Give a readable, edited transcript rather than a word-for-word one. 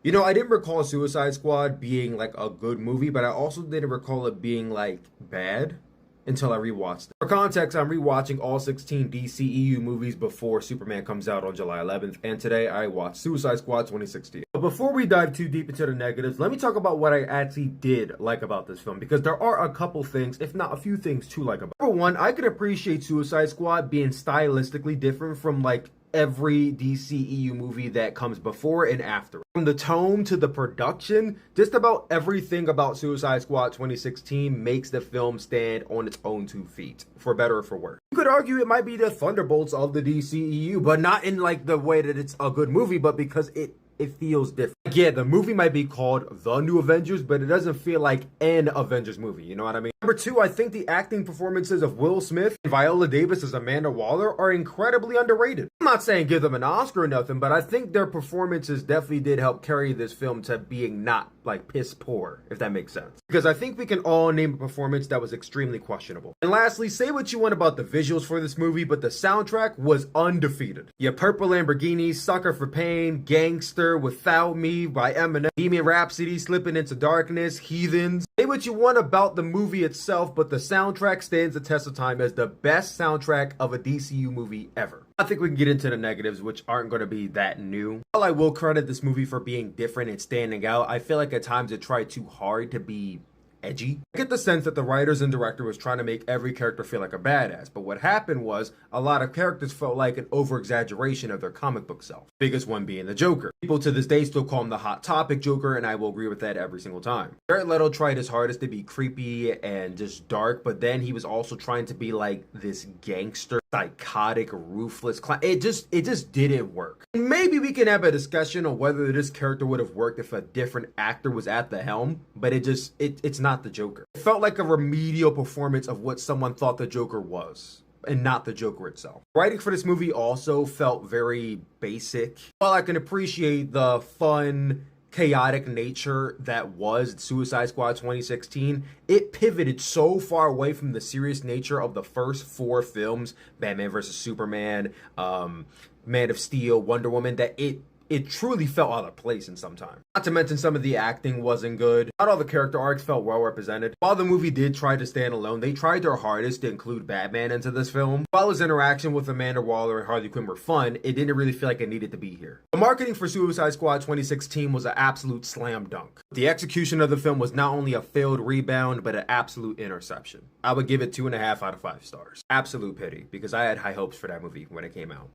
You know, I didn't recall Suicide Squad being like a good movie, but I also didn't recall it being like bad until I rewatched it. For context, I'm rewatching all 16 DCEU movies before Superman comes out on July 11th, and today I watched Suicide Squad 2016. But before we dive too deep into the negatives, let me talk about what I actually did like about this film, because there are a couple things, if not a few things, to like about it. Number one, I could appreciate Suicide Squad being stylistically different from like every DCEU movie that comes before and after. From the tone to the production, just about everything about Suicide Squad 2016 makes the film stand on its own 2 feet, for better or for worse. You could argue it might be the Thunderbolts of the DCEU, but not in like the way that it's a good movie, but because it feels different. Yeah, the movie might be called The New Avengers, but it doesn't feel like an Avengers movie, you know what I mean? Number two, I think the acting performances of Will Smith and Viola Davis as Amanda Waller are incredibly underrated. I'm not saying give them an Oscar or nothing, but I think their performances definitely did help carry this film to being not like piss poor, if that makes sense. Because I think we can all name a performance that was extremely questionable. And lastly, say what you want about the visuals for this movie, but the soundtrack was undefeated. Your Purple Lamborghini, Sucker for Pain, Gangster, Without Me by Eminem, Bohemian Rhapsody, Slipping Into Darkness, Heathens. Say what you want about the movie itself, but the soundtrack stands the test of time as the best soundtrack of a DCU movie ever. I think we can get into the negatives, which aren't going to be that new. While I will credit this movie for being different and standing out, I feel like at times it tried too hard to be edgy. I get the sense that the writers and director was trying to make every character feel like a badass, but what happened was a lot of characters felt like an over-exaggeration of their comic book self. Biggest one being the Joker. People to this day still call him the Hot Topic Joker, and I will agree with that every single time. Jared Leto tried his hardest to be creepy and just dark, but then he was also trying to be like this gangster, psychotic, ruthless clown. It just didn't work. And maybe we can have a discussion on whether this character would have worked if a different actor was at the helm, but it's not the Joker. It felt like a remedial performance of what someone thought the Joker was, and not the Joker itself. Writing for this movie also felt very basic. While I can appreciate the fun, chaotic nature that was Suicide Squad 2016, it pivoted so far away from the serious nature of the first 4 films, Batman vs. Superman, Man of Steel, Wonder Woman, that it truly felt out of place in some time. Not to mention some of the acting wasn't good. Not all the character arcs felt well represented. While the movie did try to stand alone, they tried their hardest to include Batman into this film. While his interaction with Amanda Waller and Harley Quinn were fun, it didn't really feel like it needed to be here. The marketing for Suicide Squad 2016 was an absolute slam dunk. The execution of the film was not only a failed rebound, but an absolute interception. I would give it 2.5 out of 5 stars. Absolute pity, because I had high hopes for that movie when it came out.